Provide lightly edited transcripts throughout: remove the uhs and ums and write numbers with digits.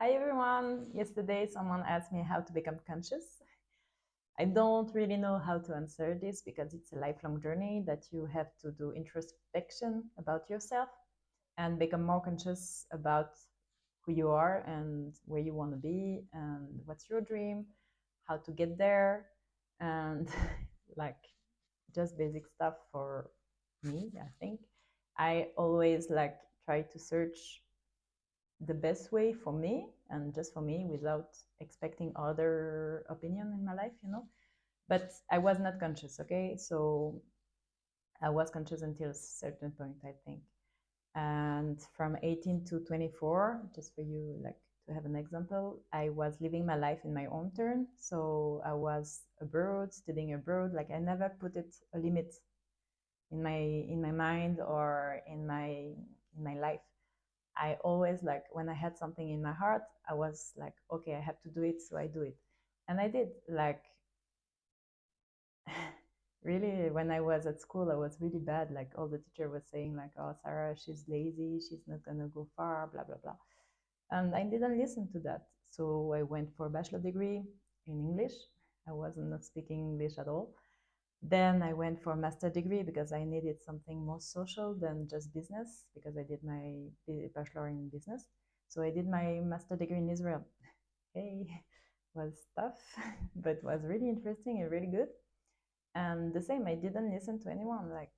Hi everyone. Yesterday someone asked me how to become conscious. I don't really know how to answer this because it's a lifelong journey that you have to do introspection about yourself and become more conscious about who you are and where you want to be and what's your dream, how to get there, and like just basic stuff for me, I think. I always like try to search the best way for me and just for me without expecting other opinion in my life. But I was not conscious, okay? So I was conscious until a certain point, I think. And from 18 to 24, just for you like to have an example, I was living my life in my own turn. So I was abroad, studying abroad. Like I never put it a limit in my mind or in my life. I always like when I had something in my heart, I was like, okay, I have to do it, so I do it. And I did. Like really when I was at school, I was really bad. Like all the teacher was saying like, oh, Sarah, she's lazy, she's not gonna go far, blah blah blah. And I didn't listen to that. So I went for a bachelor degree in English. I wasn't not speaking English at all. Then I went for a master degree because I needed something more social than just business because I did my bachelor in business. So I did my master degree in Israel. Hey, was tough, but was really interesting and really good. And the same, I didn't listen to anyone. Like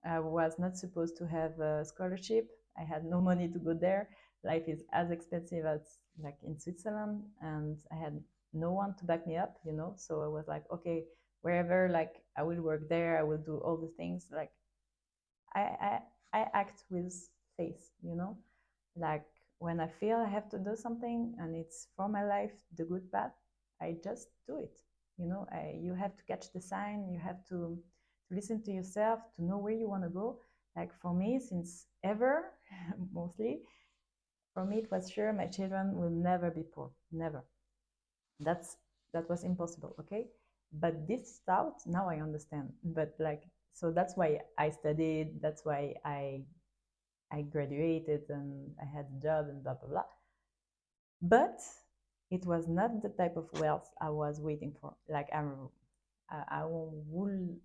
I was not supposed to have a scholarship. I had no money to go there. Life is as expensive as like in Switzerland, and I had no one to back me up. So I was like, okay, wherever like I will work there, I will do all the things. Like I I, I act with faith. Like when I feel I have to do something and it's for my life, the good path, I just do it. You have to catch the sign. You have to listen to yourself to know where you want to go. Like for me, since ever, mostly for me, it was sure my children will never be poor, never. That's that was impossible, okay? But this thought now I understand. But like so that's why I studied. That's why I graduated and I had a job and blah blah blah. But it was not the type of wealth I was waiting for. Like I would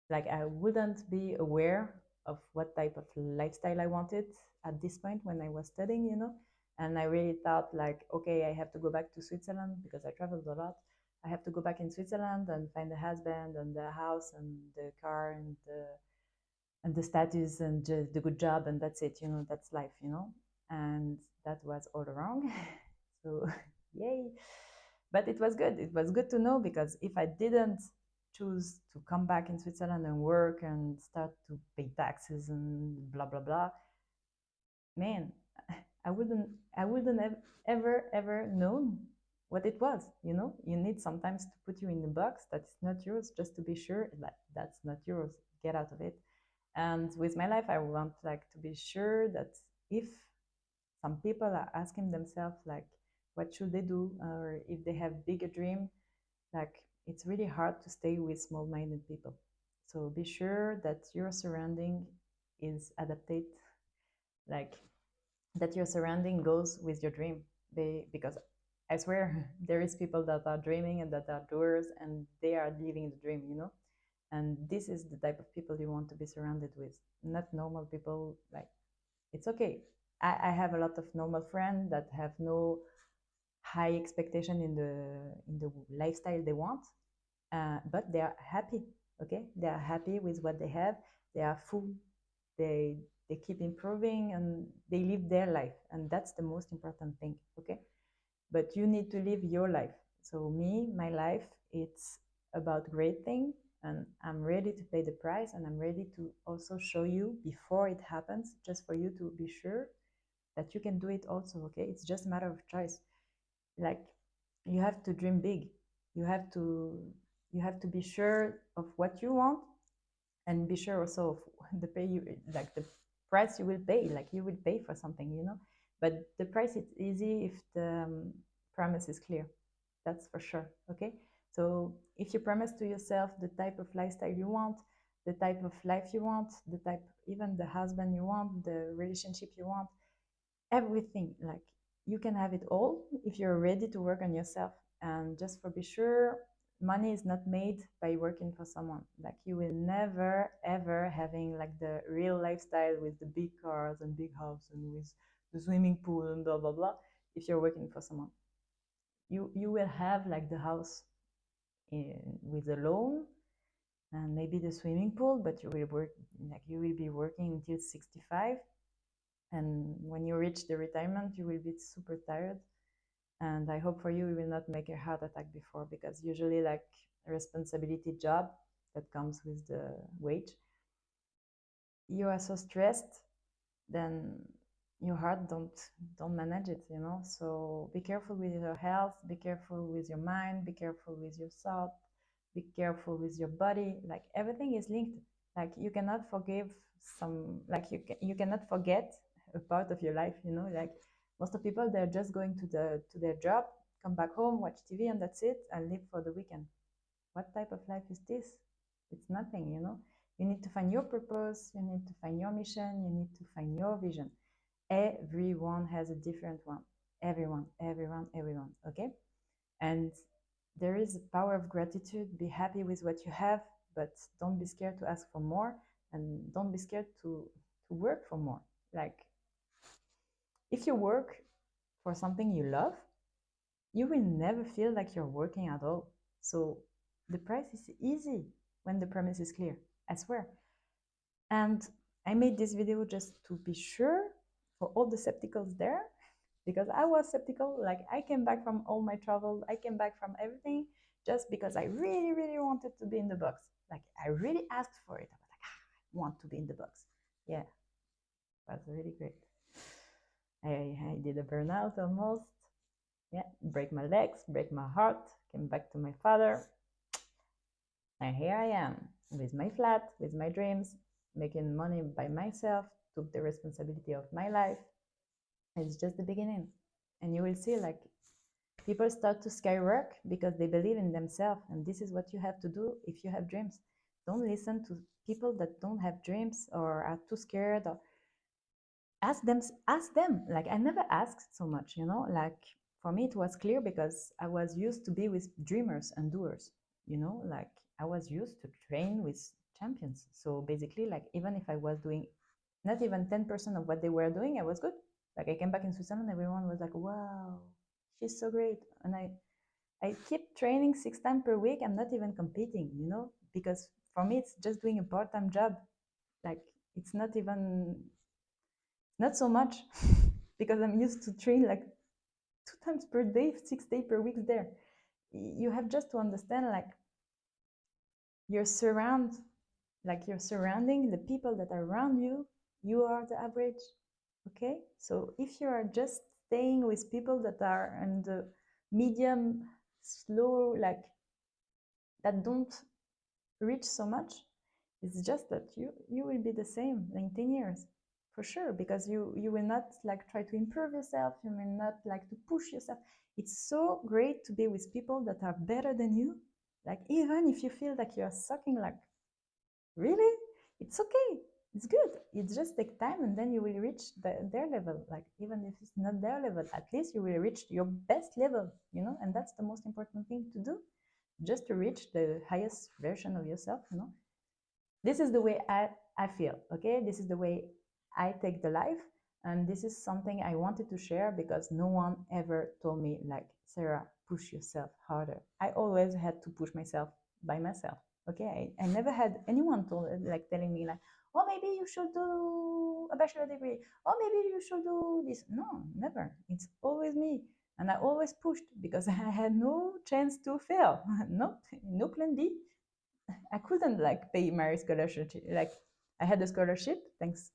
like I wouldn't be aware of what type of lifestyle I wanted at this point when I was studying. And I really thought like, okay, I have to go back to Switzerland because I traveled a lot. I have to go back in Switzerland and find a husband and the house and the car and the status and just the good job and that's it. That's life. And that was all wrong. So yay. But it was good. It was good to know because if I didn't choose to come back in Switzerland and work and start to pay taxes and blah blah blah, man, I wouldn't I wouldn't have ever known what it was. You need sometimes to put you in the box that's not yours just to be sure that that's not yours. Get out of it. And with my life, I want like to be sure that if some people are asking themselves like, what should they do, or if they have bigger dream, like it's really hard to stay with small-minded people. So be sure that your surrounding is adapted, like that your surrounding goes with your dream. Because I swear there is people that are dreaming and that are doers and they are living the dream. And this is the type of people you want to be surrounded with, not normal people. Like it's okay. I have a lot of normal friends that have no high expectation in the lifestyle they want, but they are happy. Okay, they are happy with what they have. They are full. They keep improving and they live their life, and that's the most important thing. Okay, but you need to live your life. So me, my life, it's about great thing, and I'm ready to pay the price, and I'm ready to also show you before it happens, just for you to be sure that you can do it also. Okay, it's just a matter of choice. Like you have to dream big. You have to you have to be sure of what you want and be sure also of the pay you like the price you will pay. Like you will pay for something. But the price is easy if the promise is clear. That's for sure. Okay, so if you promise to yourself the type of lifestyle you want, the type of life you want, the type, even the husband you want, the relationship you want, everything, like you can have it all if you're ready to work on yourself. And just for be sure, money is not made by working for someone. Like you will never ever having like the real lifestyle with the big cars and big house and with the swimming pool and blah blah blah if you're working for someone. You will have like the house with a loan and maybe the swimming pool, but you will work like you will be working until 65, and when you reach the retirement you will be super tired. And I hope for you will not make a heart attack before, because usually like a responsibility job that comes with the wage, you are so stressed, then your heart don't manage it, you know. So be careful with your health, be careful with your mind, be careful with your thought, be careful with your body. Like everything is linked. Like you cannot forgive some, like you cannot forget a part of your life, you know. Like most of people, they're just going to their job, come back home, watch TV, and that's it, and live for the weekend. What type of life is this? It's nothing, you know. You need to find your purpose, you need to find your mission, you need to find your vision. Everyone has a different one. Everyone, okay? And there is a power of gratitude. Be happy with what you have, but don't be scared to ask for more, and don't be scared to work for more. Like if you work for something you love, you will never feel like you're working at all. So the price is easy when the premise is clear, I swear. And I made this video just to be sure for all the skepticals there, because I was skeptical. Like I came back from all my travel, I came back from everything just because I really, really wanted to be in the box. Like I really asked for it. I was like, I want to be in the box. Yeah, it was really great. I did a burnout almost. Yeah, break my legs, break my heart, came back to my father. And here I am with my flat, with my dreams, making money by myself, took the responsibility of my life. It's just the beginning. And you will see like people start to skyrocket because they believe in themselves. And this is what you have to do if you have dreams. Don't listen to people that don't have dreams or are too scared, or ask them. Like I never asked so much, you know. Like for me it was clear because I was used to be with dreamers and doers, you know. Like I was used to train with champions. So basically, like even if I was doing not even 10% of what they were doing, I was good. Like I came back in Switzerland, everyone was like, wow, she's so great. And I keep training 6 times per week. I'm not even competing, you know, because for me it's just doing a part-time job. Like it's not even, not so much because I'm used to train like 2 times per day, 6 days per week there. You have just to understand like your surround, like you're surrounding the people that are around you, you are the average. Okay, so if you are just staying with people that are in the medium slow, like that don't reach so much, it's just that you will be the same in 10 years for sure, because you will not like try to improve yourself, you will not like to push yourself. It's so great to be with people that are better than you. Like even if you feel like you're sucking, like really, it's okay, it's good. It just take time and then you will reach their level. Like even if it's not their level, at least you will reach your best level, you know. And that's the most important thing to do, just to reach the highest version of yourself, you know. This is the way I feel, okay? This is the way I take the life. And this is something I wanted to share because no one ever told me, like, Sarah, push yourself harder. I always had to push myself by myself, okay? I never had anyone like telling me, like, oh, maybe you should do a bachelor degree. Oh, maybe you should do this. No, never. It's always me. And I always pushed because I had no chance to fail. No plan B. I couldn't like pay my scholarship. Like I had a scholarship, thanks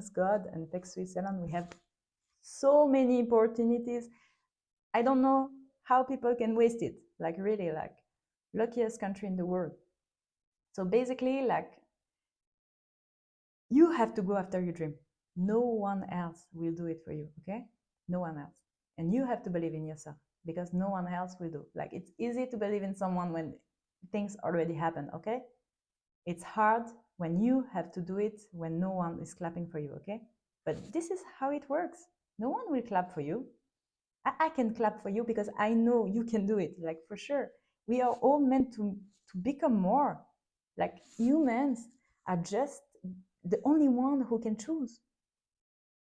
God, and thanks Switzerland. We have so many opportunities. I don't know how people can waste it. Like really, like luckiest country in the world. So basically, like you have to go after your dream. No one else will do it for you. Okay, no one else, and you have to believe in yourself because no one else will do. Like it's easy to believe in someone when things already happen. Okay, it's hard when you have to do it when no one is clapping for you, okay? But this is how it works. No one will clap for you. I can clap for you because I know you can do it, like for sure. We are all meant to become more. Like humans are just the only one who can choose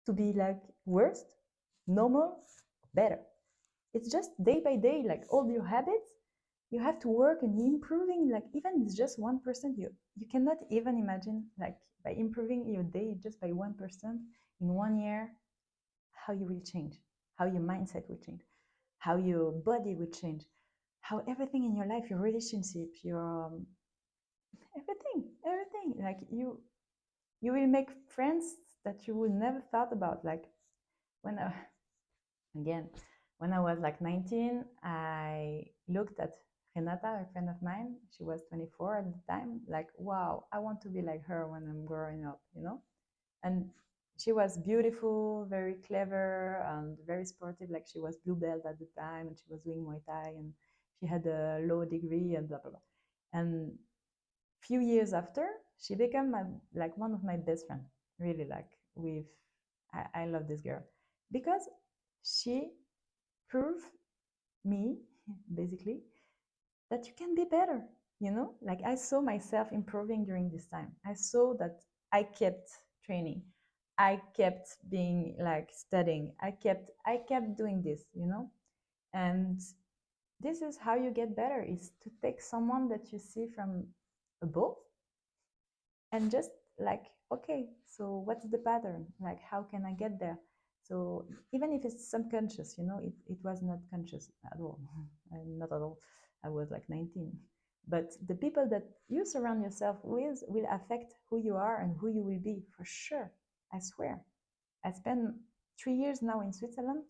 to be like worst, normal, better. It's just day by day, like all your habits, you have to work and improving, like even it's just 1%, you cannot even imagine like by improving your day just by 1% in 1 year, how you will change, how your mindset will change, how your body will change, how everything in your life, your relationship, your everything, like you will make friends that you would never thought about. Like when I, again, when I was like 19, I looked at Renata, a friend of mine. She was 24 at the time. Like, wow, I want to be like her when I'm growing up, you know? And she was beautiful, very clever, and very sportive. Like, she was blue belt at the time, and she was doing Muay Thai, and she had a law degree, and blah, blah, blah. And few years after, she became like one of my best friends. Really, like, I love this girl because she prove me basically that you can be better, you know, like I saw myself improving during this time. I saw that I kept training, I kept being like studying, I kept doing this, you know. And this is how you get better, is to take someone that you see from above and just like, okay, so what's the pattern, like how can I get there? So even if it's subconscious, you know, it was not conscious at all. Not at all. I was like 19. But the people that you surround yourself with will affect who you are and who you will be, for sure. I swear. I spent 3 years now in Switzerland,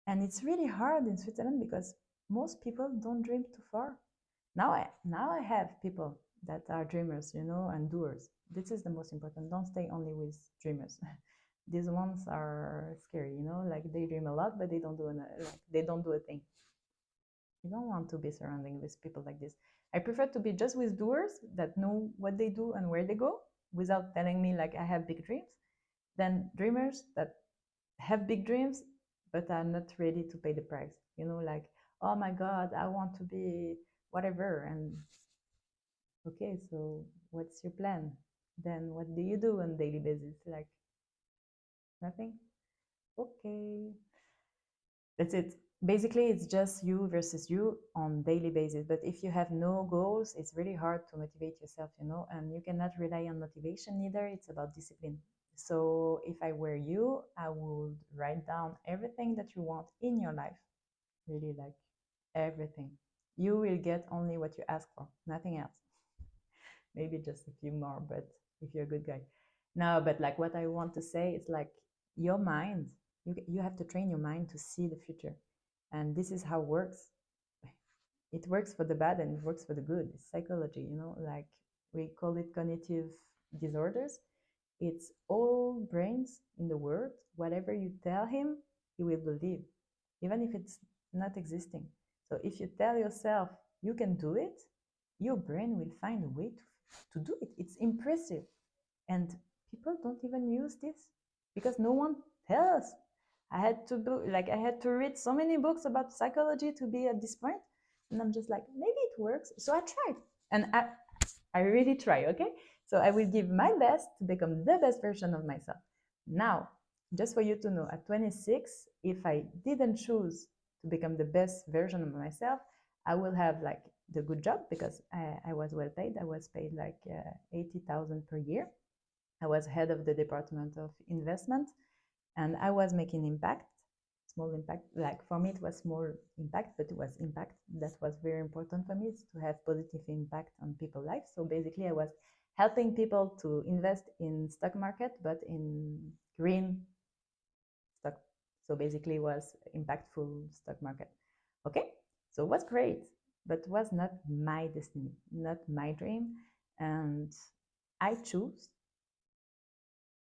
and it's really hard in Switzerland because most people don't dream too far. Now I have people that are dreamers, you know, and doers. This is the most important. Don't stay only with dreamers. These ones are scary, you know, like they dream a lot, but they don't do a thing. You don't want to be surrounding with people like this. I prefer to be just with doers that know what they do and where they go without telling me like I have big dreams, than dreamers that have big dreams but are not ready to pay the price. You know, like, oh my God, I want to be whatever. And okay, so what's your plan? Then what do you do on a daily basis? Like nothing? Okay. That's it. Basically, it's just you versus you on daily basis. But if you have no goals, it's really hard to motivate yourself, you know, and you cannot rely on motivation either. It's about discipline. So if I were you, I would write down everything that you want in your life. Really, like everything. You will get only what you ask for, nothing else. Maybe just a few more, but if you're a good guy. No, but like what I want to say is like your mind, you have to train your mind to see the future. And this is how it works. It works for the bad and it works for the good. It's psychology, you know, like we call it cognitive disorders. It's all brains in the world. Whatever you tell him, he will believe, even if it's not existing. So if you tell yourself you can do it, your brain will find a way to do it. It's impressive. And people don't even use this because no one tells. I had to read so many books about psychology to be at this point, and I'm just like, maybe it works. So I tried, and I really try. Okay, so I will give my best to become the best version of myself. Now, just for you to know, at 26, if I didn't choose to become the best version of myself, I will have like the good job because I was well paid. I was paid like 80,000 per year. I was head of the department of investment, and I was making impact, small impact. Like for me, it was small impact, but it was impact. That was very important for me, is to have positive impact on people's lives. So basically, I was helping people to invest in stock market, but in green stock. So basically, it was impactful stock market. Okay, so it was great, but was not my destiny, not my dream, and I choose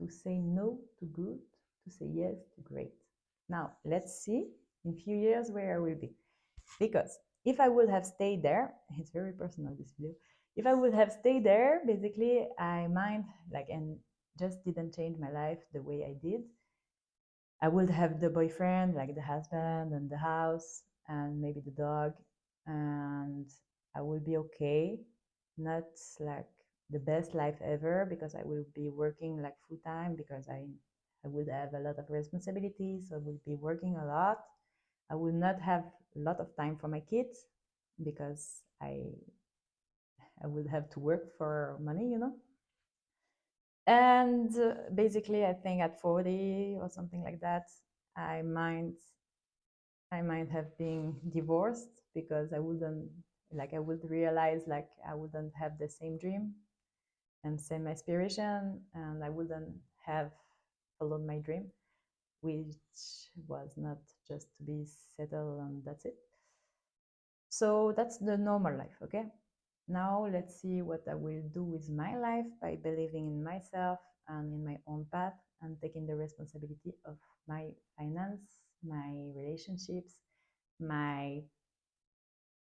to say no to good, to say yes to great. Now, let's see in a few years where I will be. Because if I would have stayed there, it's very personal, this video. If I would have stayed there, basically, I might, like, and just didn't change my life the way I did, I would have the boyfriend, like the husband and the house and maybe the dog, and I will be okay. Not like the best life ever because I will be working like full time because I would have a lot of responsibilities. So I will be working a lot. I will not have a lot of time for my kids because I would have to work for money, you know. And basically, I think at 40 or something like that, I might I might have been divorced because I would realize like I wouldn't have the same dream and same aspiration, and I wouldn't have followed my dream, which was not just to be settled and that's it. So that's the normal life, okay? Now let's see what I will do with my life by believing in myself and in my own path and taking the responsibility of my finance, my relationships, my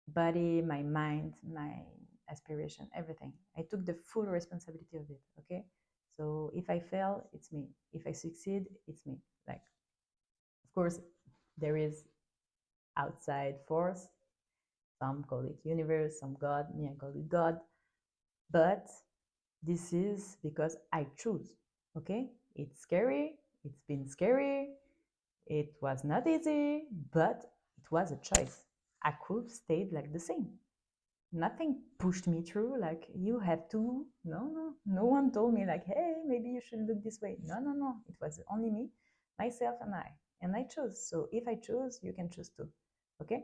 body, my mind, my aspiration, everything. I took the full responsibility of it, okay? So if I fail, it's me. If I succeed, it's me. Like, of course, there is outside force. Some call it universe, some God, me, I call it God. But this is because I choose, okay? It's scary. It's been scary. It was not easy, but it was a choice. I could have stayed like the same. Nothing pushed me through like you have to. No one told me like, hey, maybe you should look this way. No, it was only me, myself, and I chose. So if I choose, you can choose too. Okay,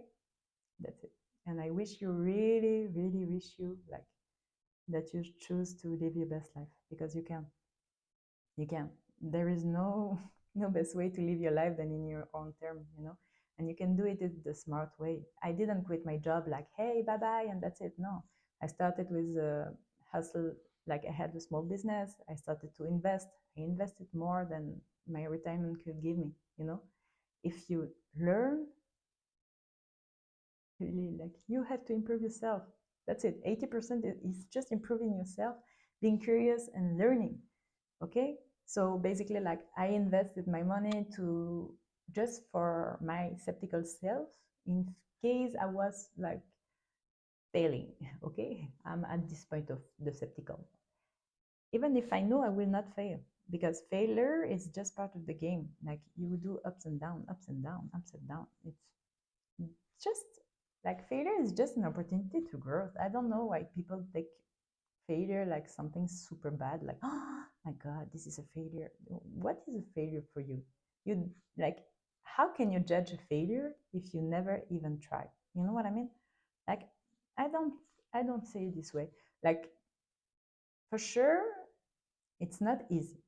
that's it. And I wish you, really wish you like that you choose to live your best life because you can. There is no no best way to live your life than in your own term, you know. And you can do it the smart way. I didn't quit my job like, hey, bye bye, and that's it. No, I started with a hustle. Like I had a small business. I started to invest. I invested more than my retirement could give me. You know, if you learn, really, like you have to improve yourself. That's it. 80% is just improving yourself, being curious and learning. Okay, so basically like I invested my money to just for my skeptical self in case I was like failing. Okay, I'm at this point of the skeptical, even if I know I will not fail, because failure is just part of the game. Like you do ups and down, ups and down, ups and down. It's just like failure is just an opportunity to growth. I don't know why people take failure like something super bad, like, oh my god, this is a failure. What is a failure for you? You like, how can you judge a failure if you never even try? You know what I mean? Like, i don't i don't say it this way. Like, for sure it's not easy.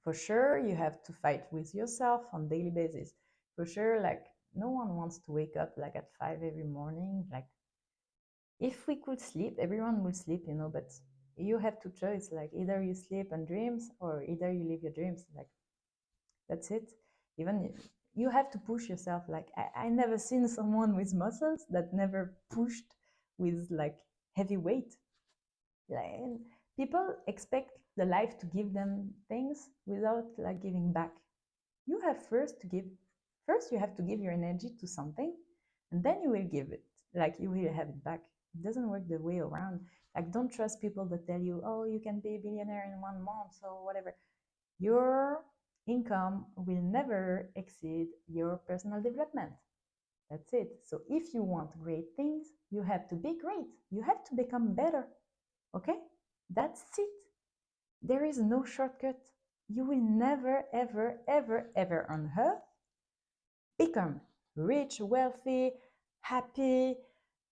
For sure you have to fight with yourself on daily basis. For sure, like, no one wants to wake up like at 5 every morning. Like, if we could sleep, everyone will sleep, you know, but you have to choose. Like, either you sleep and dreams or either you live your dreams. Like, that's it. Even you have to push yourself. Like, I never seen someone with muscles that never pushed with like heavy weight. Like, people expect the life to give them things without like giving back. You have first to give, first you have to give your energy to something, and then you will give it, like you will have it back. It doesn't work the way around. Like, don't trust people that tell you, oh, you can be a billionaire in 1 month or whatever. Your income will never exceed your personal development. That's it. So if you want great things, you have to be great, you have to become better. Okay, that's it. There is no shortcut. You will never, ever, ever, ever on earth become rich, wealthy, happy,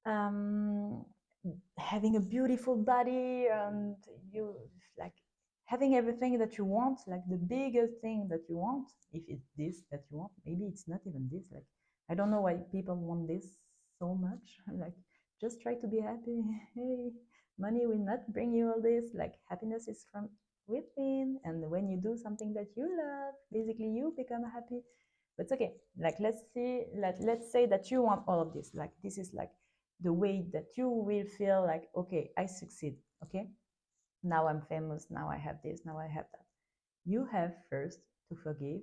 um, having a beautiful body, and you like having everything that you want, like the biggest thing that you want. If it's this that you want, maybe it's not even this. Like, I don't know why people want this so much. Like, just try to be happy. Hey, money will not bring you all this. Like, happiness is from within, and when you do something that you love, basically you become happy. But it's okay. Like, let's say that you want all of this. Like, this is like the way that you will feel like, okay, I succeed. Okay, now I'm famous. Now I have this. Now I have that. You have first to forgive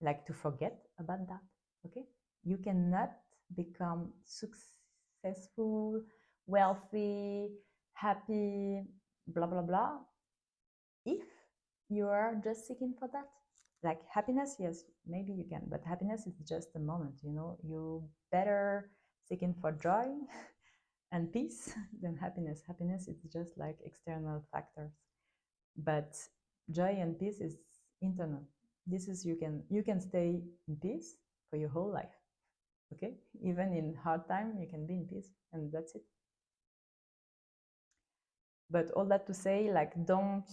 like to forget about that. Okay, you cannot become successful, wealthy, happy, blah blah blah, if you are just seeking for that. Like happiness, yes, maybe you can, but happiness is just a moment, you know. You better seeking for joy and peace than happiness. Happiness is just like external factors, but joy and peace is internal. This is, you can stay in peace for your whole life. Okay, even in hard time you can be in peace, and that's it. But all that to say, like, don't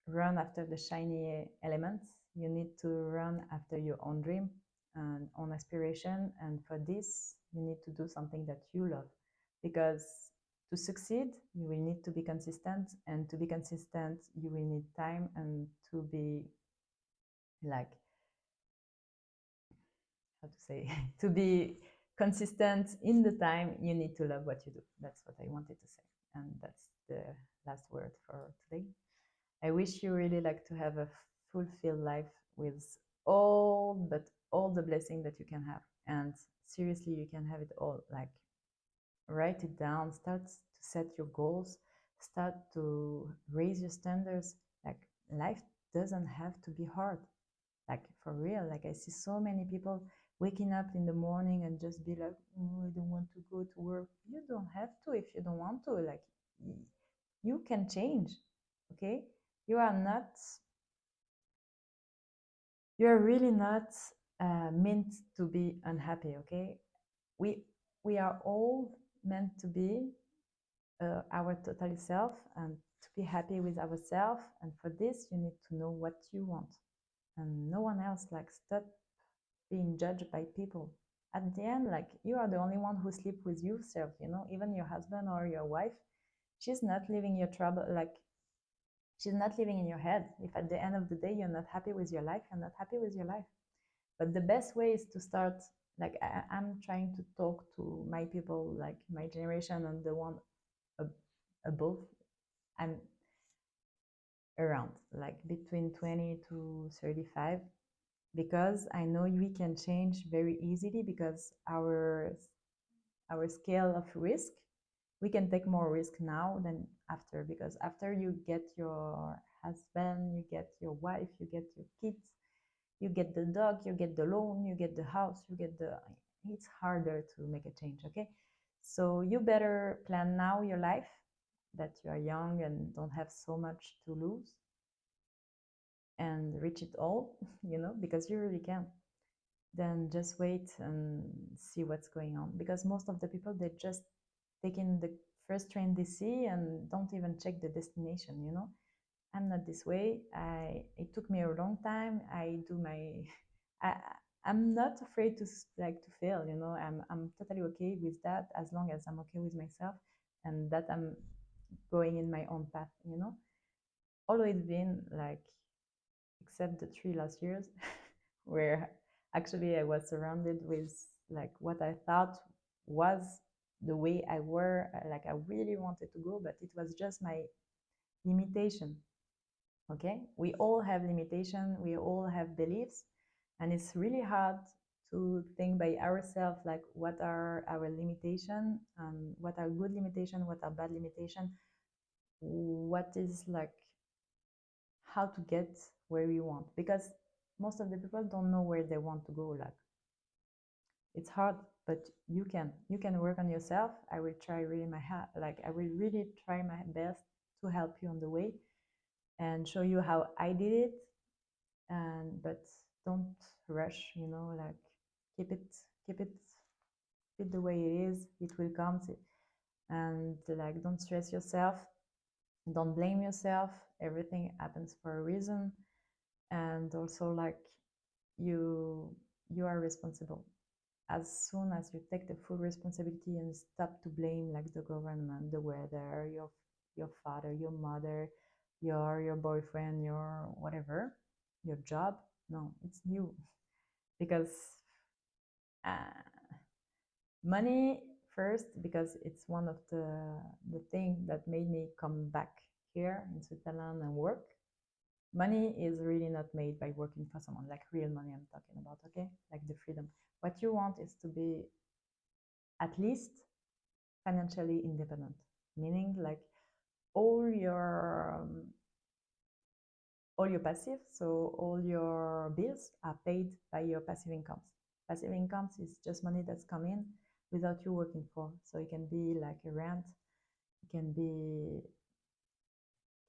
run after the shiny elements. You need to run after your own dream and own aspiration. And for this, you need to do something that you love. Because to succeed, you will need to be consistent. And to be consistent, you will need time. And to be like, how to say, to be consistent in the time, you need to love what you do. That's what I wanted to say. And that's the last word for today. I wish you really like to have a fulfilled life with all the blessing that you can have. And seriously, you can have it all. Like, write it down, start to set your goals, start to raise your standards. Like, life doesn't have to be hard. Like, for real, like I see so many people waking up in the morning and just be like, oh, I don't want to go to work. You don't have to if you don't want to. Like, you can change. Okay, you are not, you're really not meant to be unhappy. Okay, we we are all meant to be our total self and to be happy with ourselves. And for this, you need to know what you want, and no one else. Like, stop being judged by people. At the end, like, you are the only one who sleep with yourself. You know, even your husband or your wife, she's not living your trouble. Like, she's not living in your head. If at the end of the day you're not happy with your life, you're not happy with your life. But the best way is to start, like, I'm trying to talk to my people, like my generation and the one above. I'm around like between 20 to 35, because I know we can change very easily, because our scale of risk, we can take more risk now than after. Because after you get your husband, you get your wife, you get your kids, you get the dog, you get the loan, you get the house, you get the, it's harder to make a change. Okay, so you better plan now your life, that you are young and don't have so much to lose, and reach it all, you know, because you really can. Then just wait and see what's going on, because most of the people, they just taking the first train they see and don't even check the destination, you know. I'm not this way. It took me a long time. I do my I, I'm not afraid to like to fail, you know. I'm totally okay with that, as long as I'm okay with myself and that I'm going in my own path, you know. Always been like, except the 3 last years where actually I was surrounded with like what I thought was the way I were, like I really wanted to go, but it was just my limitation. Okay, we all have limitation, we all have beliefs, and it's really hard to think by ourselves, like what are our limitation, what are good limitation, what are bad limitation, what is like how to get where we want. Because most of the people don't know where they want to go. Like, it's hard, but you can work on yourself. I will try really like I will really try my best to help you on the way and show you how I did it. And but don't rush, you know. Like, keep it keep it keep it the way it is. It will come. And like, don't stress yourself, don't blame yourself. Everything happens for a reason. And also, like, you you are responsible. As soon as you take the full responsibility and stop to blame, like, the government, the weather, your father, your mother, your boyfriend, your whatever, your job, no, it's you. Because uh, money first, because it's one of the thing that made me come back here in Switzerland and work. Money is really not made by working for someone, like real money I'm talking about, okay? Like the freedom. What you want is to be at least financially independent, meaning like all your all your passive, so all your bills are paid by your passive incomes. Passive incomes is just money that's come in without you working for. So it can be like a rent, it can be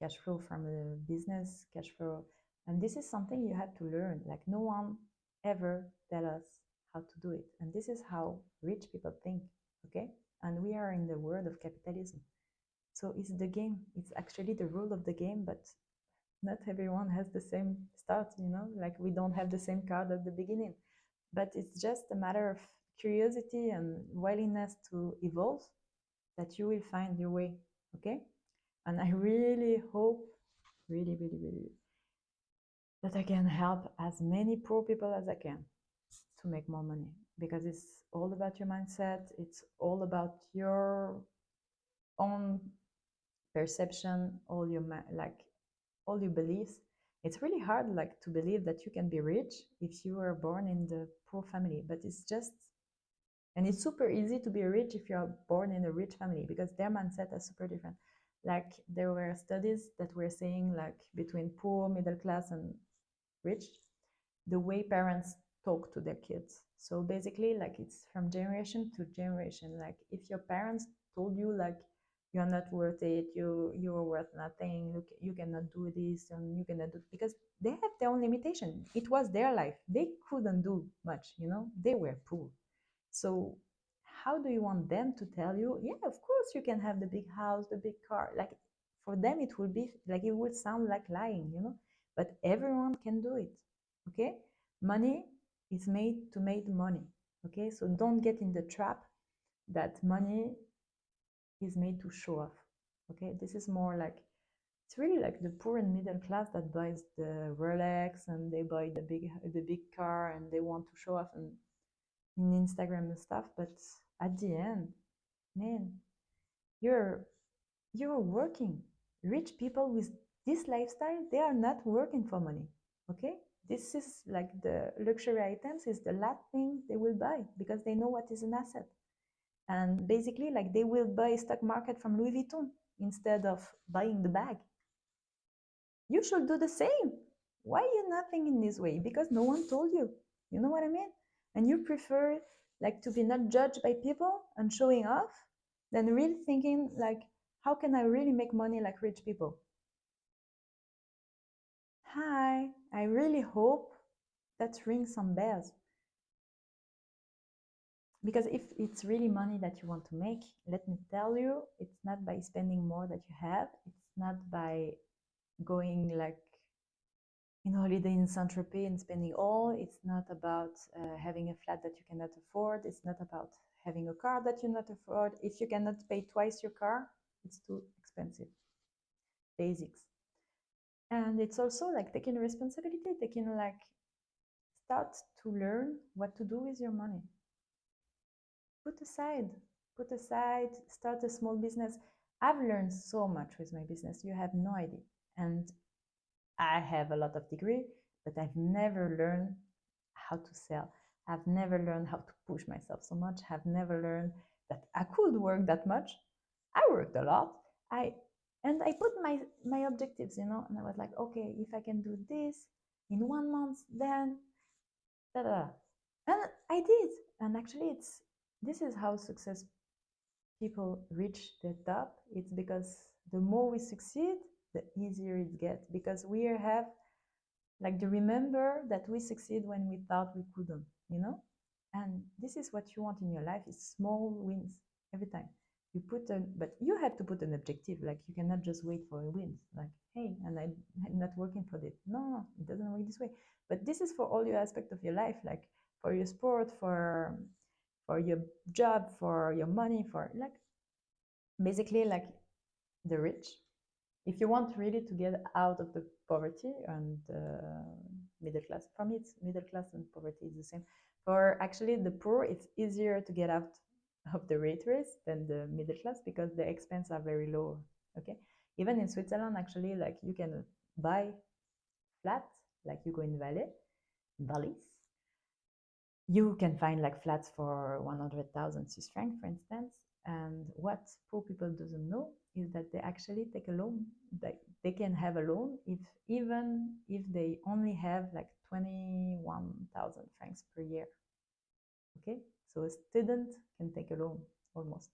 cash flow from a business, cash flow. And this is something you have to learn. Like no one ever tell us how to do it. And this is how rich people think, okay? And we are in the world of capitalism. So it's the game. It's actually the rule of the game, but not everyone has the same start, you know, like we don't have the same card at the beginning. But it's just a matter of curiosity and willingness to evolve that you will find your way, okay? And I really hope, really, really, really, that I can help as many poor people as I can to make more money, because it's all about your mindset. It's all about your own perception, all your like all your beliefs. It's really hard like to believe that you can be rich if you were born in the poor family, but it's just, and it's super easy to be rich if you're born in a rich family because their mindset is super different. Like there were studies that were saying like between poor, middle class and rich, the way parents talk to their kids. So basically like it's from generation to generation. Like if your parents told you like you're not worth it, you're worth nothing, you cannot do this and you cannot do, because they have their own limitation. It was their life, they couldn't do much, you know, they were poor. So how do you want them to tell you, yeah, of course you can have the big house, the big car? Like for them it would be like, it would sound like lying, you know, but everyone can do it, okay? Money is made to make money, okay? So don't get in the trap that money is made to show off, okay? This is more like, it's really like the poor and middle class that buys the Rolex and they buy the big car and they want to show off and in Instagram and stuff. But at the end, man, you're you're working. Rich people with this lifestyle, they are not working for money. Okay? This is like the luxury items is the last thing they will buy because they know what is an asset. And basically, like they will buy stock market from Louis Vuitton instead of buying the bag. You should do the same. Why are you not thinking this way? Because no one told you. You know what I mean? And you prefer like to be not judged by people and showing off than really thinking like, how can I really make money like rich people? Hi, I really hope that rings some bells. Because if it's really money that you want to make, let me tell you, it's not by spending more that you have. It's not by going like in holiday in Saint-Tropez and spending all. It's not about having a flat that you cannot afford. It's not about having a car that you cannot afford. If you cannot pay twice your car, it's too expensive. Basics. And it's also like taking responsibility, taking like, start to learn what to do with your money. Put aside, put aside, start a small business. I've learned so much with my business. You have no idea. And I have a lot of degree, but I've never learned how to sell. I've never learned how to push myself so much. I've never learned that I could work that much. I worked a lot. I put my objectives, you know, and I was like, okay, if I can do this in 1 month, then da da. And I did. And actually, this is how success people reach the top. It's because the more we succeed, the easier it gets, because we have like the remember that we succeed when we thought we couldn't, you know. And this is what you want in your life, is small wins every time you put a, but you have to put an objective. Like you cannot just wait for a win, like, hey, and I'm not working for this. No, it doesn't work this way. But this is for all your aspect of your life, like for your sport, for your job, for your money, for like basically like the rich. If you want really to get out of the poverty and middle class, for me it's middle class and poverty is the same. For actually the poor, it's easier to get out of the rat race than the middle class because the expenses are very low. Okay, even in Switzerland, actually, like you can buy flat, like you go in valleys, you can find like flats for 100,000 Swiss francs, for instance. And what poor people doesn't know is that they actually take a loan. They can have a loan even if they only have like 21,000 francs per year. Okay, so a student can take a loan almost,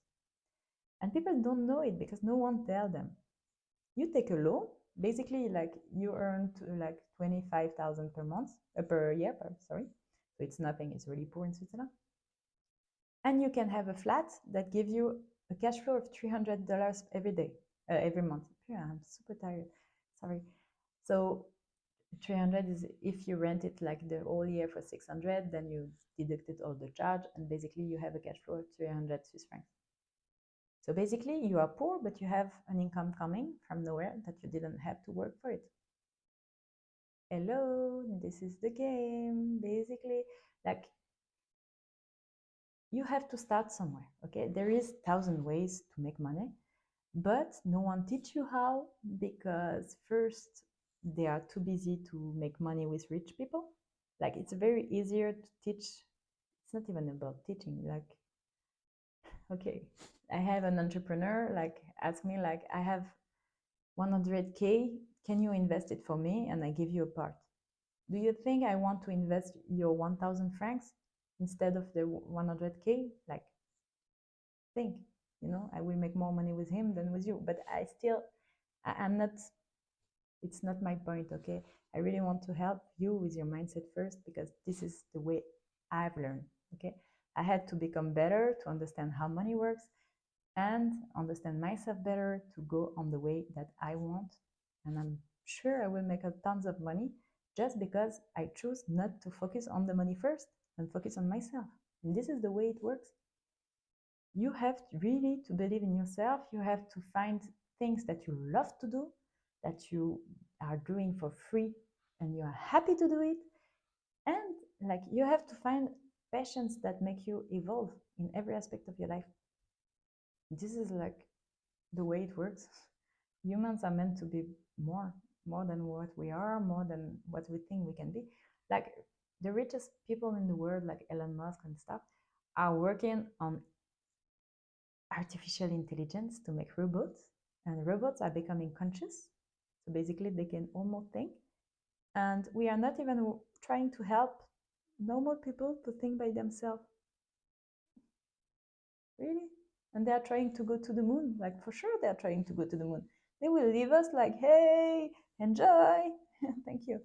and people don't know it because no one tell them. You take a loan, basically like you earn like 25,000 per month, per year, sorry. So it's nothing, it's really poor in Switzerland. And you can have a flat that gives you a cash flow of $300 every day, every month. Yeah, I'm super tired, sorry. So 300 is if you rent it like the whole year for 600, then you deducted all the charge, and basically you have a cash flow of 300 Swiss francs. So basically, you are poor, but you have an income coming from nowhere that you didn't have to work for it. Hello, this is the game. Basically, like you have to start somewhere. Okay, there is 1,000 ways to make money, but no one teach you how because first they are too busy to make money with rich people. Like it's very easier to teach. It's not even about teaching. Like okay, I have an entrepreneur like ask me like I have 100K, can you invest it for me and I give you a part? Do you think I want to invest your 1,000 francs instead of the 100K? Like, think, I will make more money with him than with you. But I'm not, it's not my point, okay? I really want to help you with your mindset first because this is the way I've learned, okay? I had to become better to understand how money works and understand myself better to go on the way that I want. And I'm sure I will make a tons of money just because I choose not to focus on the money first and focus on myself. And this is the way it works. You have really to believe in yourself. You have to find things that you love to do, that you are doing for free and you are happy to do it. And like you have to find passions that make you evolve in every aspect of your life. This is like the way it works. Humans are meant to be more than what we are, more than what we think we can be. Like the richest people in the world, like Elon Musk and stuff, are working on artificial intelligence to make robots, and robots are becoming conscious. So basically, they can almost think. And we are not even trying to help normal people to think by themselves. Really? And they are trying to go to the moon. Like, for sure, they are trying to go to the moon. They will leave us like, hey, enjoy. Thank you.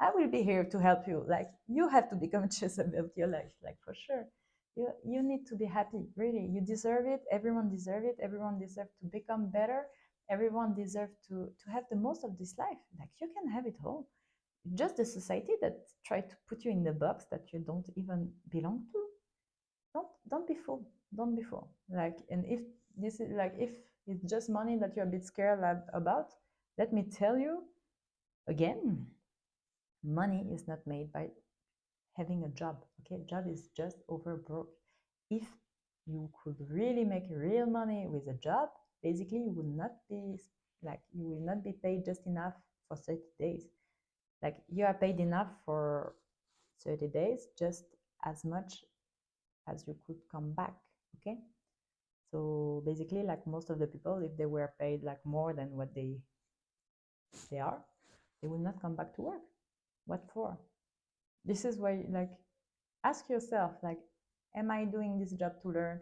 I will be here to help you. Like, you have to be conscious about your life, like, for sure. You need to be happy, really. You deserve it. Everyone deserves it. Everyone deserves to become better. Everyone deserves to have the most of this life. Like, you can have it all. Just the society that try to put you in the box that you don't even belong to. Don't be fooled. Don't be fooled. Like, and if this is like if it's just money that you're a bit scared about, let me tell you again, money is not made by having a job. Okay, job is just over broke. If you could really make real money with a job, basically you will not be paid just enough for 30 days. Like you are paid enough for 30 days, just as much as you could come back. Okay, so basically like most of the people, if they were paid like more than what they are, they will not come back to work. What for? This is why, like, ask yourself, like, am I doing this job to learn,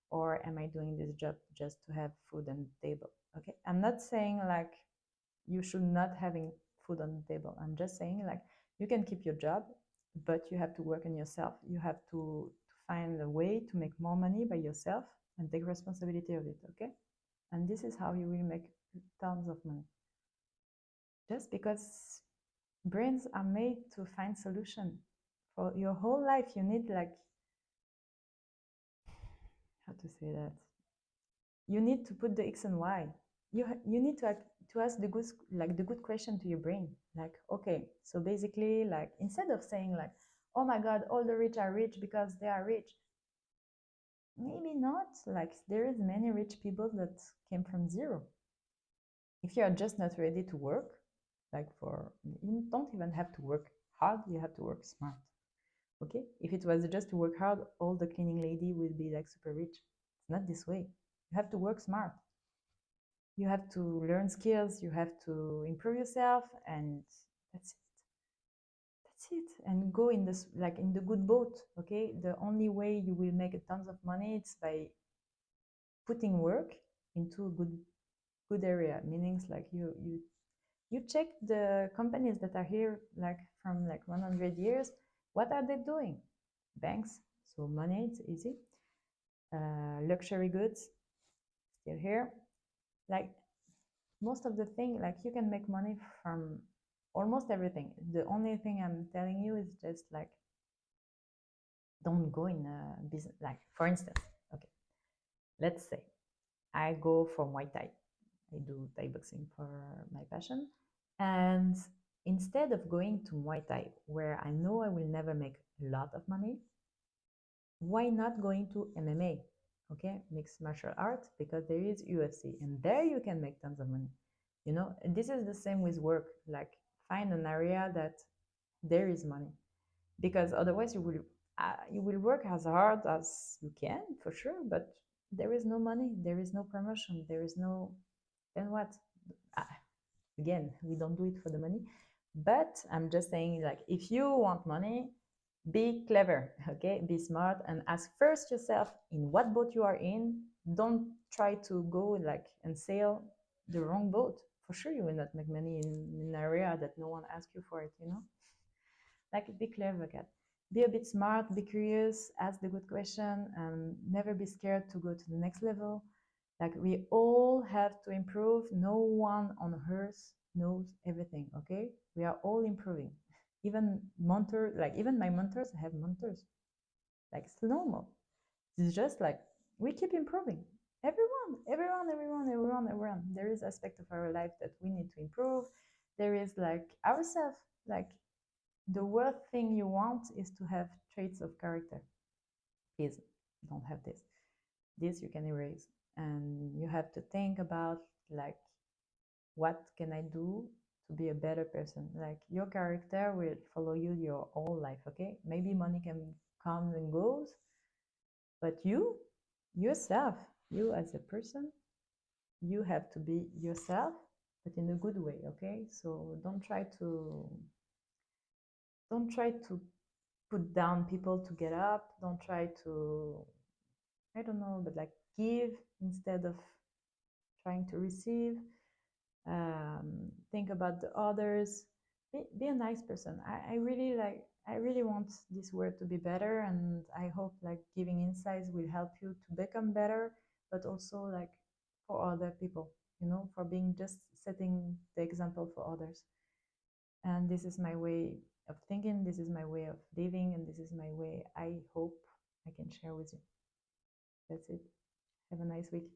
or am I doing this job just to have food on the table? Okay, I'm not saying like you should not having food on the table. I'm just saying like you can keep your job, but you have to work on yourself. You have to find a way to make more money by yourself and take responsibility of it. Okay, and this is how you will make tons of money. Just because brains are made to find solution for your whole life, you need like, how to say that, you need to put the x and y. You need to ask the good question to your brain, like, okay, so basically like instead of saying like, oh my god, all the rich are rich because they are rich, maybe not. Like there is many rich people that came from zero. If you are just not ready to work, Like you don't even have to work hard, you have to work smart. Okay, if it was just to work hard, all the cleaning lady would be like super rich. It's not this way. You have to work smart, you have to learn skills, you have to improve yourself, and that's it. That's it. And go in this, like in the good boat. Okay, the only way you will make a tons of money it's by putting work into a good area. Meanings like you check the companies that are here like from like 100 years. What are they doing? Banks, so money, it's easy. Luxury goods, still here. Like most of the thing, like you can make money from almost everything. The only thing I'm telling you is just like don't go in a business. Like for instance, okay, let's say I go for Muay Thai. I do Thai boxing for my passion, and instead of going to Muay Thai, where I know I will never make a lot of money, why not going to MMA? Okay, mixed martial arts, because there is UFC and there you can make tons of money. You know, and this is the same with work. Like find an area that there is money, because otherwise you will work as hard as you can for sure, but there is no money, there is no promotion, there is no. Then what? Ah, again, we don't do it for the money, but I'm just saying like if you want money, be clever, okay, be smart, and ask first yourself in what boat you are in. Don't try to go like and sail the wrong boat. For sure you will not make money in an area that no one asks you for it, you know. Like be clever, cat, be a bit smart, be curious, ask the good question, and never be scared to go to the next level. Like we all have to improve. No one on earth knows everything, okay? We are all improving. Even mentor, like even my mentors have mentors. Like it's normal. It's just like we keep improving. Everyone. There is aspect of our life that we need to improve. There is like ourselves. Like the worst thing you want is to have traits of character. Please don't have this. This you can erase. And you have to think about like what can I do to be a better person? Like your character will follow you your whole life, okay? Maybe money can come and goes, but yourself, you as a person, you have to be yourself, but in a good way, okay? So don't try to put down people to get up. Don't try to, I don't know, but like give instead of trying to receive. Think about the others. Be a nice person. I really want this world to be better, and I hope like giving insights will help you to become better, but also like for other people, you know, for being just setting the example for others. And this is my way of thinking, this is my way of living, and this is my way I hope I can share with you. That's it. Have a nice week.